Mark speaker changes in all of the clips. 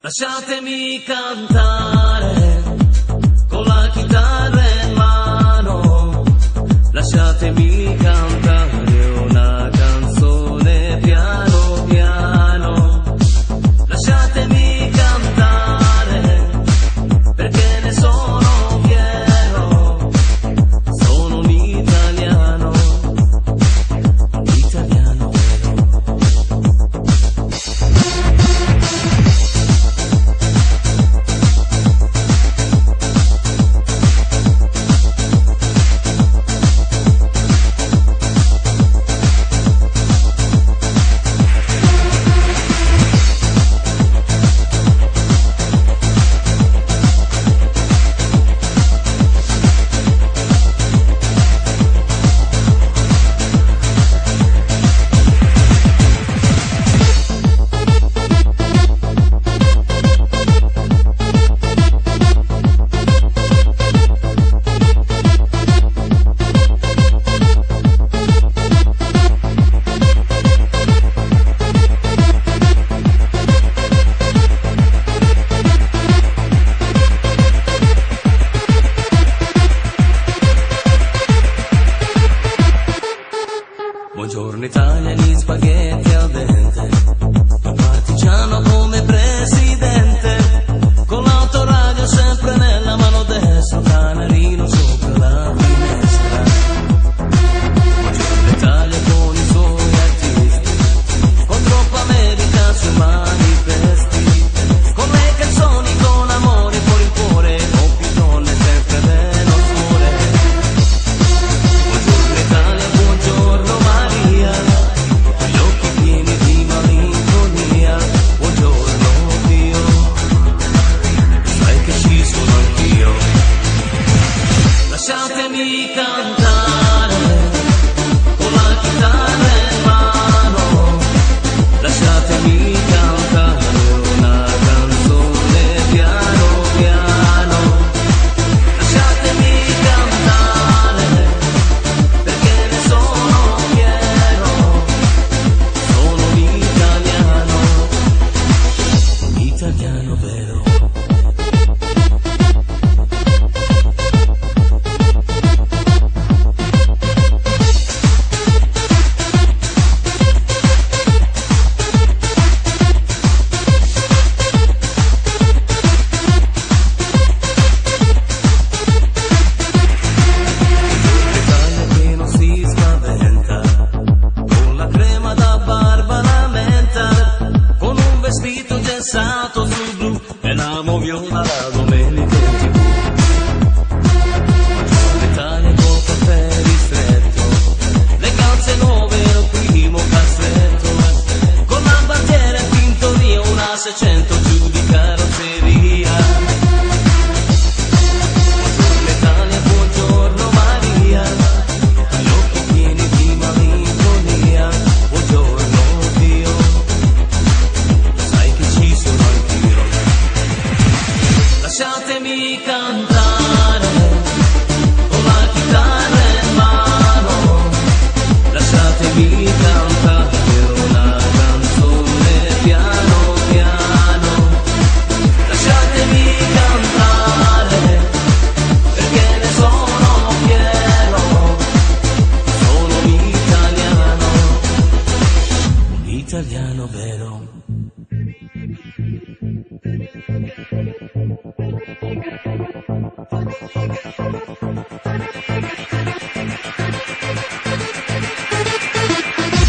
Speaker 1: Lasciatemi cantare con la chitarra in mano, lasciatemi cantare una canzone piano piano, lasciatemi cantare perché ne sono fiero, sono un italiano, un italiano Buongiorno Italia, gli spaghetti al dente, il partigiano come presidente, con l'autoradio sempre nella mano destra, un canarino sopra la finestra. Buongiorno Italia con i suoi artisti, con troppa America sui manifesti, con le canzoni, con amore fuori il cuore, con più donne sempre meno sole. Buongiorno Italia, buongiorno Maria, gli occhi pieni di malinconia. Buongiorno Dio, sai che ci sono anch'io. Lasciatemi cantare con la chitarra in mano, lasciatemi cantare una canzone piano piano, lasciatemi cantare perché ne sono fiero, sono un italiano vero. L'Italia che non si spaventa, con la crema da barba la menta, con un vestito gessato sul blu e l'amo viola la domenica in TV. L'Italia col caffè ristretto, le calze nuove e il primo cassetto, con la bandiera in tintoria, una 600 giù di carrozzeria. Buongiorno Italia, buongiorno Maria, gli occhi pieni di malinconia. Buongiorno Dio, sai che ci sono anch'io. Lasciatemi cantare con la chitarra in mano, lasciatemi cantare una canzone piano piano, lasciatemi cantare perché ne sono fiero, sono un italiano vero.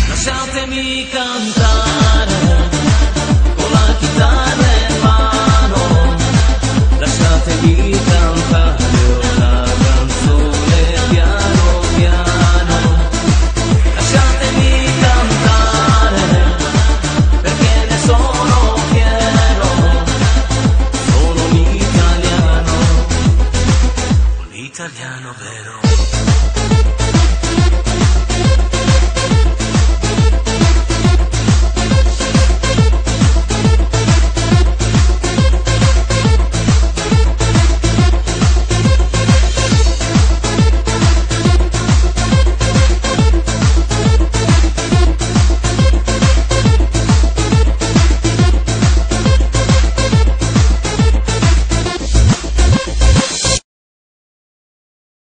Speaker 1: Lasciatemi cantare